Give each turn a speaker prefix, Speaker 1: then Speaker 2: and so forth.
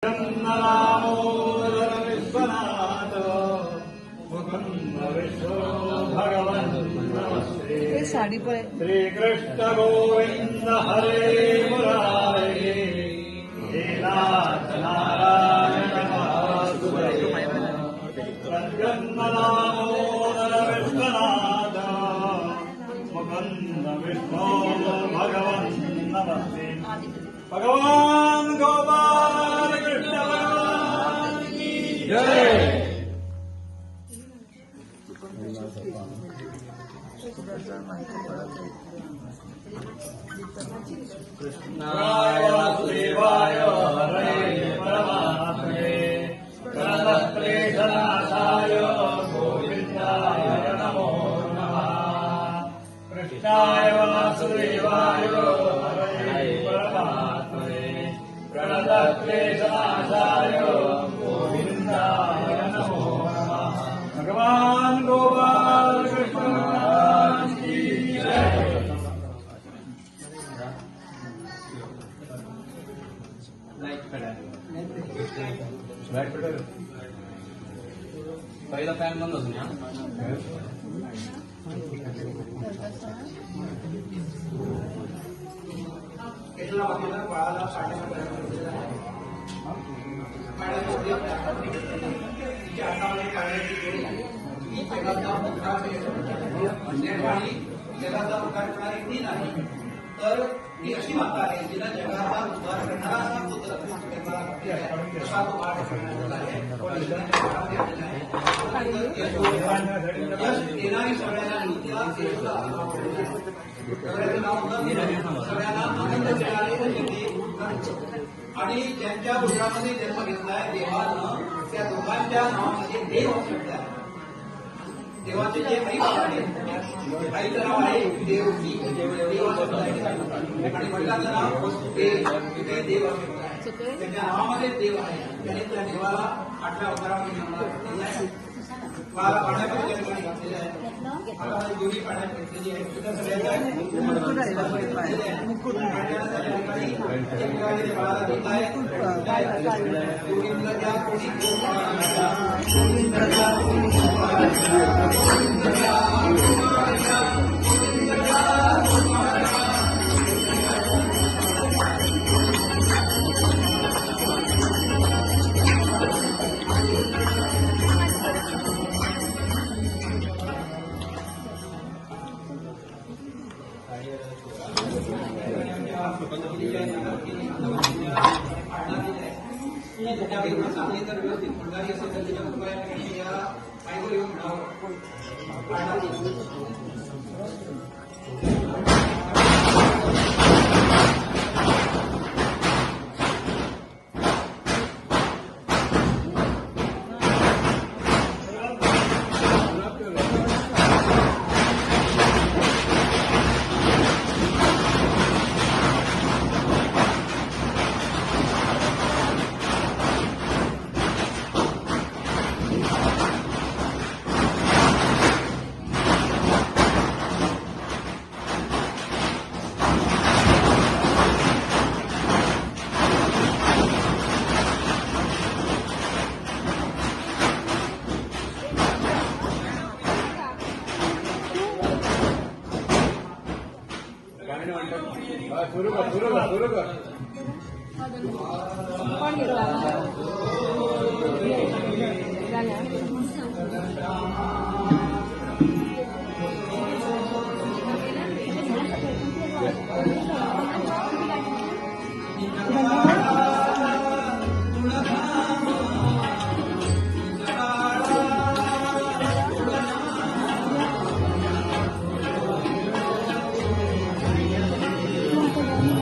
Speaker 1: दामोदर विश्वनाथ मुकुंद विष्णु भगवन् नमस्ते।
Speaker 2: साड़ी पर
Speaker 1: श्री कृष्ण गोविंद हरे मुरारे हे नाथ नारायण जन्म दामोदर विश्वनाथ मुकुंद विष्णु भगवन् नमस्ते। भगवान गोपाल कृष्ण भगवान की जय। कृष्णाय वासुदेवाय हरे परमात्मने प्रणतक्लेशनाशाय गोविन्दाय नमो नमः। कृष्णाय वासुदेवाय हरे परमात्मने प्रणतक्लेशनाशाय गोविन्दाय नमो नमः। भगवान गोपाल कृष्ण भगवान की जय।
Speaker 3: पहिला फॅन बंद होतो ना
Speaker 4: जगाचा उद्धार करणारी ती नाही तर ती अशी माता आहे जिला जगाचा उद्धार करणारा असा पुत्र असा तो पाठ देणारी सगळ्यांना नित्या सगळ्यांना आनंद देणारे आणि ज्यांच्या उदरामध्ये जन्म घेतलाय देवानं त्या दोघांच्या नावामध्ये देव शब्द आहे. देवाचे जे आई बाबा आहेत आईचं नाव आहे देवकी आणि वडिलांचं नाव देव देव त्यांच्या नावामध्ये देव आहे. त्याने त्या देवाला 8व्या अवतारामध्ये दिलाय. मला पाण्यामध्ये त्या ठिकाणी घातलेलं आहे. आता दोन्ही पाण्यात घेतलेली आहे. बाळाला दिलाय सांगली तर व्यवस्थित फुलदारी असेल तर त्याच्या उपायाने या पायवर येऊन मिळावं.
Speaker 1: सुरू कर सुरू कर सुरू कर.
Speaker 2: कोण घेतला